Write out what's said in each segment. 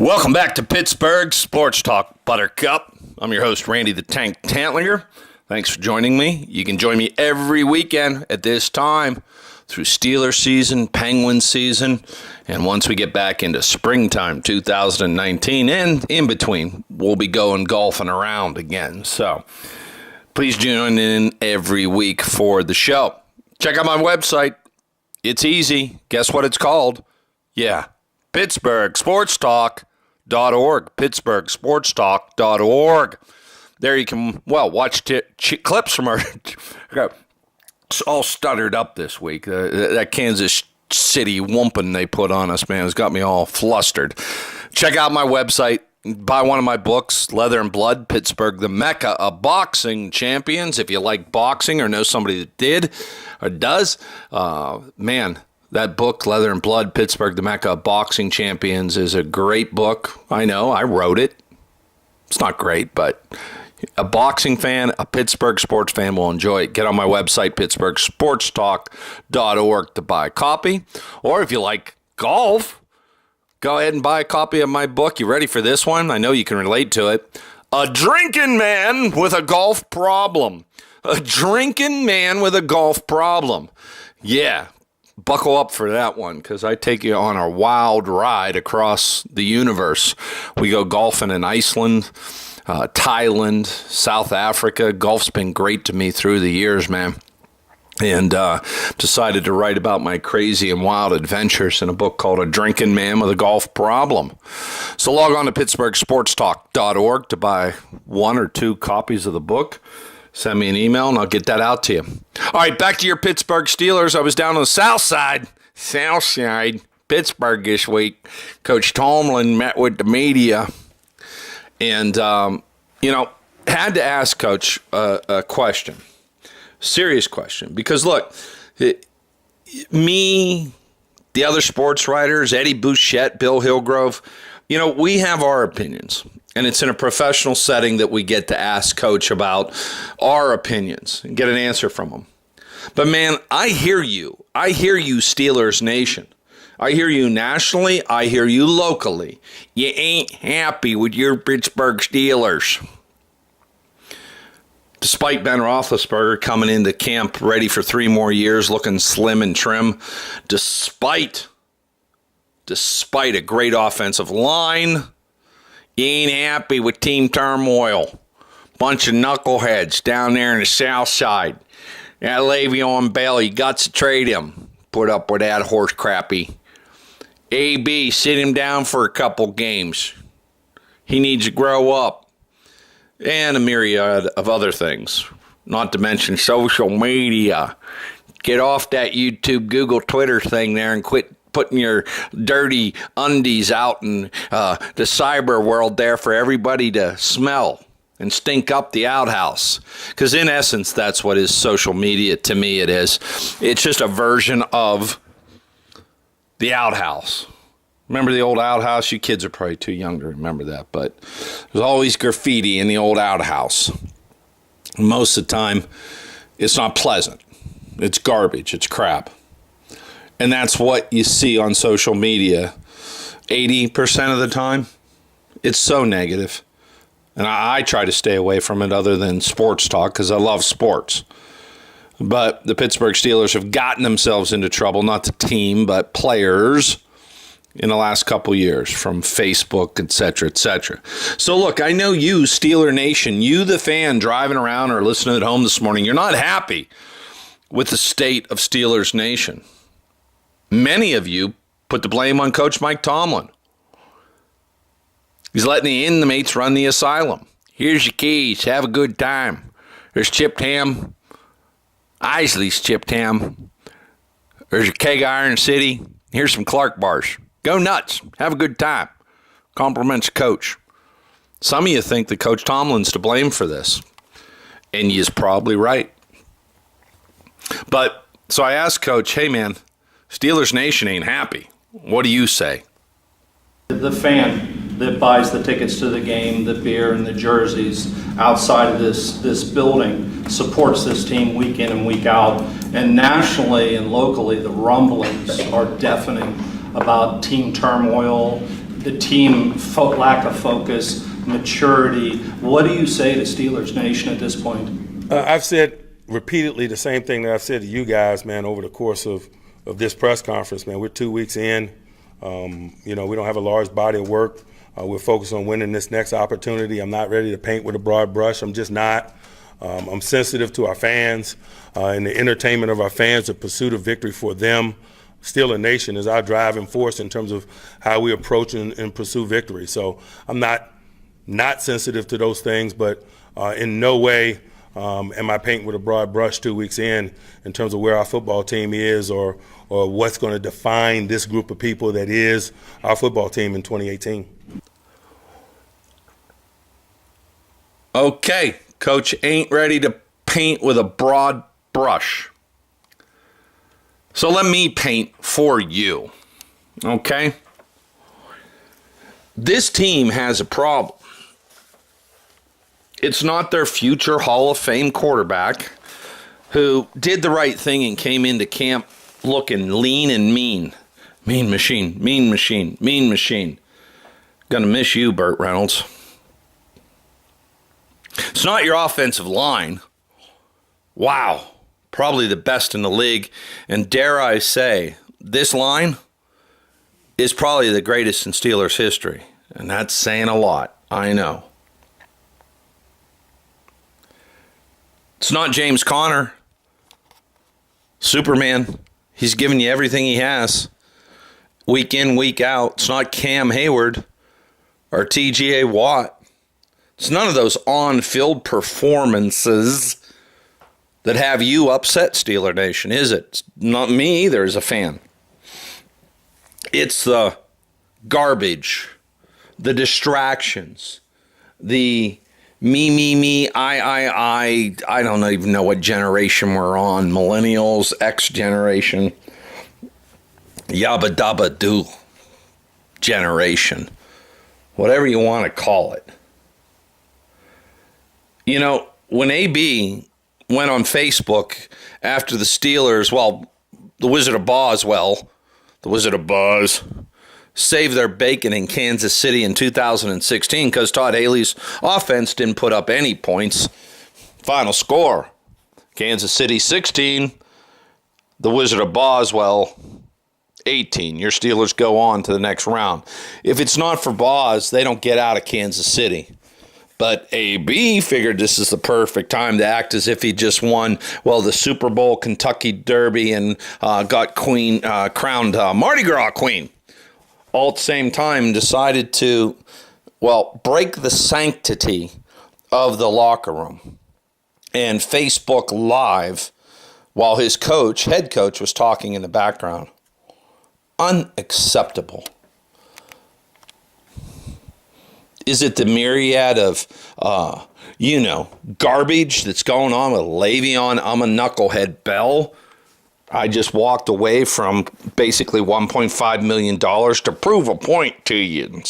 Welcome back to Pittsburgh Sports Talk Buttercup. I'm your host, Randy the Tank Tantlinger. Thanks for joining me. You can join me every weekend at this time through Steelers season, Penguins season, and once we get back into springtime 2019 and in between, we'll be going golfing around again. So please join in every week for the show. Check out my website. It's easy. Guess what it's called? Yeah, PittsburghSportsTalk.org. PittsburghSportsTalk.org. There you can, watch clips from our... It's all stuttered up this week. That Kansas City whooping they put on us, man, has got me all flustered. Check out my website. Buy one of my books, Leather and Blood, Pittsburgh, the Mecca of Boxing Champions. If you like boxing or know somebody that did or does, man, that book, Leather and Blood, Pittsburgh, the Mecca of Boxing Champions, is a great book. I know, I wrote it. It's not great, but a boxing fan, a Pittsburgh sports fan will enjoy it. Get on my website, PittsburghSportsTalk.org, to buy a copy. Or if you like golf, go ahead and buy a copy of my book. You ready for this one? I know you can relate to it. A Drinking Man with a Golf Problem. A Drinking Man with a Golf Problem. Yeah. Buckle up for that one, because I take you on a wild ride across the universe. We go golfing in Iceland, Thailand, South Africa. Golf's been great to me through the years, man. And decided to write about my crazy and wild adventures in a book called A Drinking Man with a Golf Problem. So log on to PittsburghSportsTalk.org to buy one or two copies of the book. Send me an email, and I'll get that out to you. All right, back to your Pittsburgh Steelers. I was down on the south side, Pittsburgh this week. Coach Tomlin met with the media, and, had to ask Coach a question, serious question. Because, look, me, the other sports writers, Eddie Bouchette, Bill Hillgrove, we have our opinions. And it's in a professional setting that we get to ask Coach about our opinions and get an answer from him. But, man, I hear you. I hear you, Steelers Nation. I hear you nationally. I hear you locally. You ain't happy with your Pittsburgh Steelers. Despite Ben Roethlisberger coming into camp ready for 3 more years, looking slim and trim, despite a great offensive line, you ain't happy with team turmoil. Bunch of knuckleheads down there in the south side. That Le'Veon Bell, you got to trade him. Put up with that horse crappy. AB, sit him down for a couple games. He needs to grow up. And a myriad of other things. Not to mention social media. Get off that YouTube, Google, Twitter thing there and quit putting your dirty undies out in the cyber world there for everybody to smell and stink up the outhouse. Because in essence, that's what is social media to me. It is. It's just a version of the outhouse. Remember the old outhouse? You kids are probably too young to remember that, but there's always graffiti in the old outhouse. Most of the time, it's not pleasant. It's garbage. It's crap. And that's what you see on social media 80% of the time. It's so negative. And I try to stay away from it other than sports talk because I love sports. But the Pittsburgh Steelers have gotten themselves into trouble, not the team, but players in the last couple years from Facebook, et cetera, et cetera. So, look, I know you, Steeler Nation, you, the fan driving around or listening at home this morning, you're not happy with the state of Steelers Nation. Many of you put the blame on Coach Mike Tomlin. He's letting the inmates run the asylum. Here's your keys. Have a good time. There's chipped ham. Isley's chipped ham. There's your keg Iron City. Here's some Clark bars. Go nuts. Have a good time. Compliments Coach. Some of you think that Coach Tomlin's to blame for this. And he's probably right. But, so I asked Coach, hey man, Steelers Nation ain't happy. What do you say? The fan that buys the tickets to the game, the beer and the jerseys outside of this building supports this team week in and week out. And nationally and locally, the rumblings are deafening about team turmoil. the team lack of focus, maturity. What do you say to Steelers Nation at this point? I've said repeatedly the same thing that I've said to you guys, man, over the course of this press conference, man. We're 2 weeks in. We don't have a large body of work. We're focused on winning this next opportunity. I'm not ready to paint with a broad brush. I'm just not. I'm sensitive to our fans and the entertainment of our fans, the pursuit of victory for them. Steelers Nation is our driving force in terms of how we approach and pursue victory. So I'm not sensitive to those things, but in no way am I painting with a broad brush 2 weeks in terms of where our football team is or what's going to define this group of people that is our football team in 2018. Okay, Coach ain't ready to paint with a broad brush. So let me paint for you, okay? This team has a problem. It's not their future Hall of Fame quarterback who did the right thing and came into camp looking lean and mean. Mean machine, mean machine, mean machine. Gonna miss you, Burt Reynolds. It's not your offensive line. Wow. Probably the best in the league. And dare I say, this line is probably the greatest in Steelers history. And that's saying a lot. I know. It's not James Conner. Superman. He's giving you everything he has. Week in, week out. It's not Cam Hayward or TJ Watt. It's none of those on-field performances that have you upset, Steeler Nation, is it? It's not me either as a fan. It's the garbage, the distractions, the me, I don't even know what generation we're on. Millennials, X generation, yabba dabba doo generation, whatever you want to call it. You know, when AB went on Facebook after the Steelers, the Wizard of Boz saved their bacon in Kansas City in 2016 because Todd Haley's offense didn't put up any points. Final score, Kansas City 16, the Wizard of Boswell 18. Your Steelers go on to the next round. If it's not for Boz, they don't get out of Kansas City. But AB figured this is the perfect time to act as if he just won, the Super Bowl, Kentucky Derby, and got crowned Mardi Gras Queen. All at the same time decided to, break the sanctity of the locker room and Facebook Live while his head coach, was talking in the background. Unacceptable. Is it the myriad of, garbage that's going on with Le'Veon? I'm a knucklehead Bell. I just walked away from basically $1.5 million to prove a point to you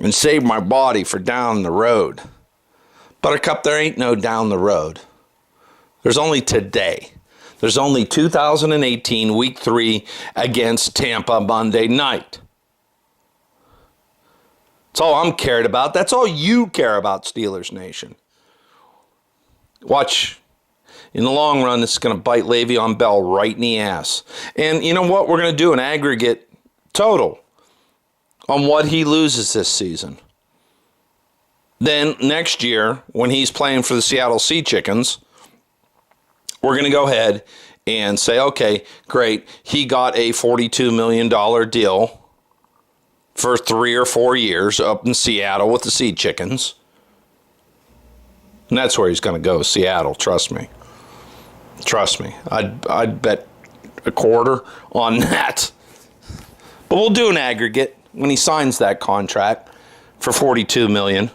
and save my body for down the road. Buttercup, there ain't no down the road. There's only today. There's only 2018 Week 3 against Tampa Monday night. That's all I'm cared about. That's all you care about, Steelers Nation. Watch. In the long run, this is going to bite Le'Veon Bell right in the ass. And you know what? We're going to do an aggregate total on what he loses this season. Then next year, when he's playing for the Seattle Sea Chickens, we're going to go ahead and say, okay, great. He got a $42 million deal for 3 or 4 years up in Seattle with the Sea Chickens. And that's where he's going to go, Seattle, trust me. Trust me. I'd bet a quarter on that. But we'll do an aggregate when he signs that contract for $42 million.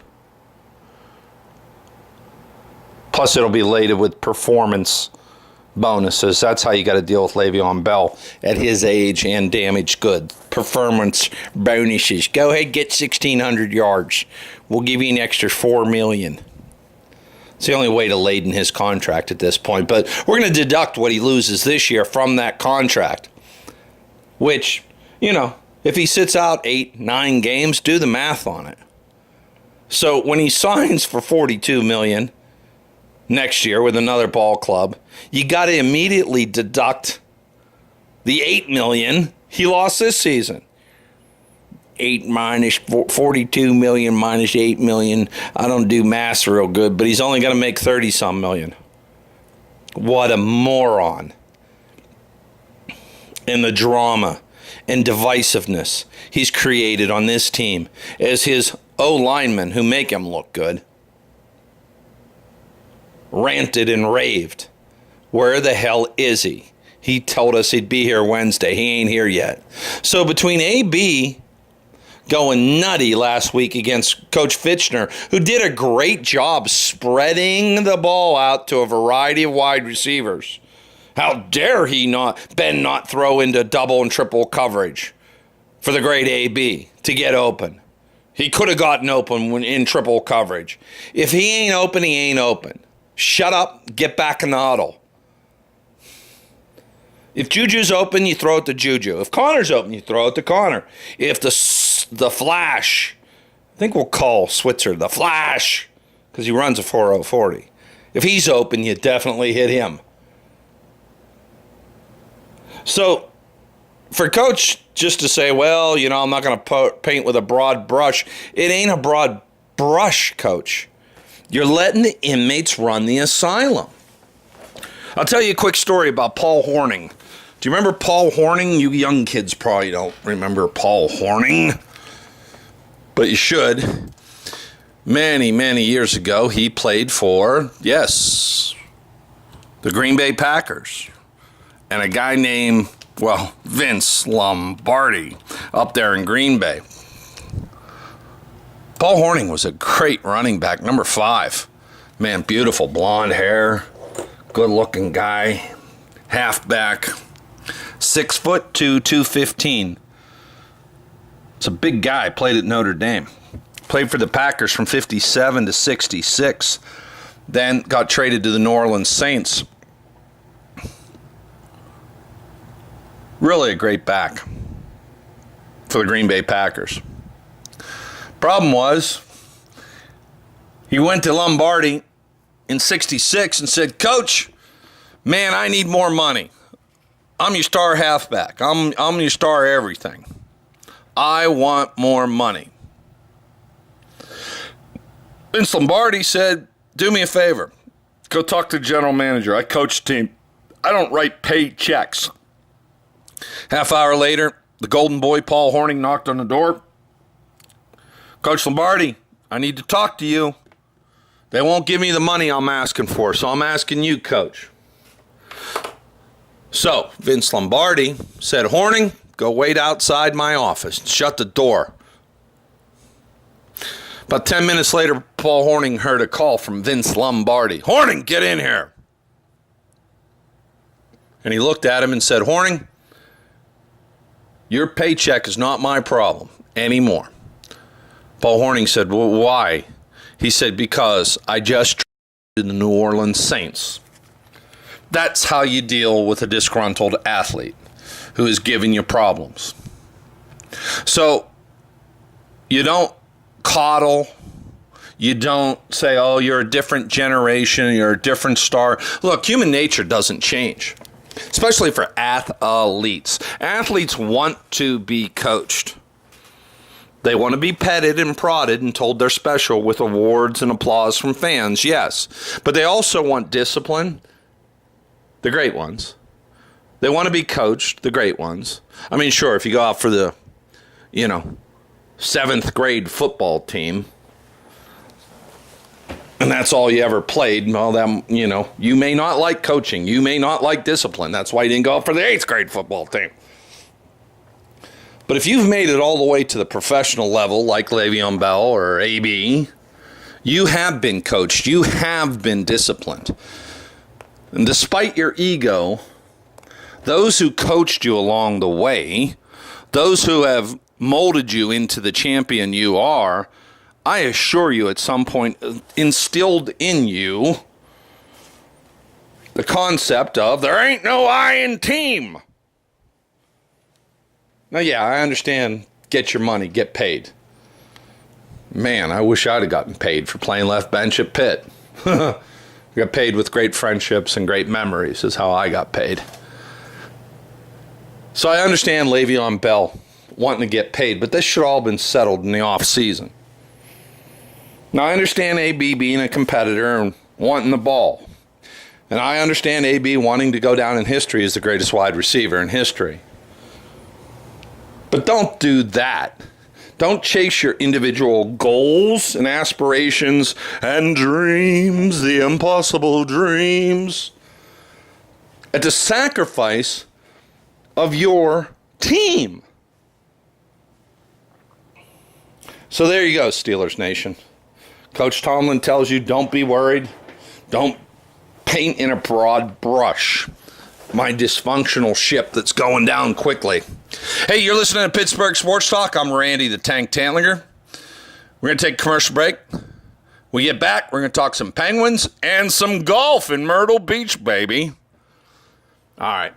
Plus it'll be laden with performance bonuses. That's how you got to deal with Le'Veon Bell at his age and damaged goods. Performance bonuses. Go ahead, get 1,600 yards. We'll give you an extra $4 million. It's the only way to laden his contract at this point. But we're going to deduct what he loses this year from that contract, which, If he sits out 8, 9 games, do the math on it. So when he signs for $42 million next year with another ball club, you got to immediately deduct the $8 million he lost this season. 8 minus 42 million minus 8 million. I don't do math real good, but he's only going to make 30-some million. What a moron. And the drama and divisiveness he's created on this team as his O-linemen who make him look good ranted and raved. Where the hell is he? He told us he'd be here Wednesday. He ain't here yet. So between AB going nutty last week against Coach Fitchner, who did a great job spreading the ball out to a variety of wide receivers. How dare he not throw into double and triple coverage for the great AB to get open. He could have gotten open when in triple coverage. If he ain't open, he ain't open. Shut up, get back in the huddle. If Juju's open, you throw it to Juju. If Connor's open, you throw it to Connor. If the Flash, I think we'll call Switzer the Flash because he runs a 4.040. If he's open, you definitely hit him. So for Coach just to say, well, I'm not going to paint with a broad brush, it ain't a broad brush, Coach. You're letting the inmates run the asylum. I'll tell you a quick story about Paul Hornung. Do you remember Paul Hornung? You young kids probably don't remember Paul Hornung, but you should. Many, many years ago, he played for, yes, the Green Bay Packers. And a guy named, Vince Lombardi up there in Green Bay. Paul Hornung was a great running back, number 5. Man, beautiful blonde hair, good-looking guy, halfback, 6'2", 215. It's a big guy, played at Notre Dame. Played for the Packers from 57 to 66. Then got traded to the New Orleans Saints. Really a great back for the Green Bay Packers. Problem was, he went to Lombardi in 66 and said, Coach, man, I need more money. I'm your star halfback. I'm your star everything. I want more money. Vince Lombardi said, do me a favor. Go talk to the general manager. I coach the team. I don't write paid checks. Half hour later, the golden boy, Paul Hornung, knocked on the door. Coach Lombardi, I need to talk to you. They won't give me the money I'm asking for, so I'm asking you, Coach. So Vince Lombardi said, Hornung, go wait outside my office and shut the door. About 10 minutes later, Paul Hornung heard a call from Vince Lombardi. Hornung, get in here. And he looked at him and said, Hornung, your paycheck is not my problem anymore. Paul Hornung said, well, why? He said, because I just traded the New Orleans Saints. That's how you deal with a disgruntled athlete who is giving you problems. So you don't coddle. You don't say, oh, you're a different generation, you're a different star. Look, human nature doesn't change, especially for athletes. Athletes want to be coached. They want to be petted and prodded and told they're special with awards and applause from fans, yes. But they also want discipline, the great ones. They want to be coached, the great ones. I mean, sure, if you go out for the, 7th grade football team, and that's all you ever played, well, then, you may not like coaching. You may not like discipline. That's why you didn't go out for the 8th grade football team. But if you've made it all the way to the professional level, like Le'Veon Bell or AB, you have been coached. You have been disciplined. And despite your ego, those who coached you along the way, those who have molded you into the champion you are, I assure you at some point instilled in you the concept of there ain't no I in team. Now, yeah, I understand get your money, get paid. Man, I wish I'd have gotten paid for playing left bench at Pitt. Got paid with great friendships and great memories is how I got paid. So I understand Le'Veon Bell wanting to get paid, but this should all have been settled in the off season. Now I understand AB being a competitor and wanting the ball. And I understand AB wanting to go down in history as the greatest wide receiver in history. But don't do that. Don't chase your individual goals and aspirations and dreams, the impossible dreams, at the sacrifice of your team. So there you go, Steelers Nation. Coach Tomlin tells you don't be worried. Don't paint in a broad brush my dysfunctional ship that's going down quickly. Hey, you're listening to Pittsburgh Sports Talk. I'm Randy the Tank Tantlinger. We're going to take a commercial break. We get back, we're going to talk some Penguins and some golf in Myrtle Beach, baby. All right.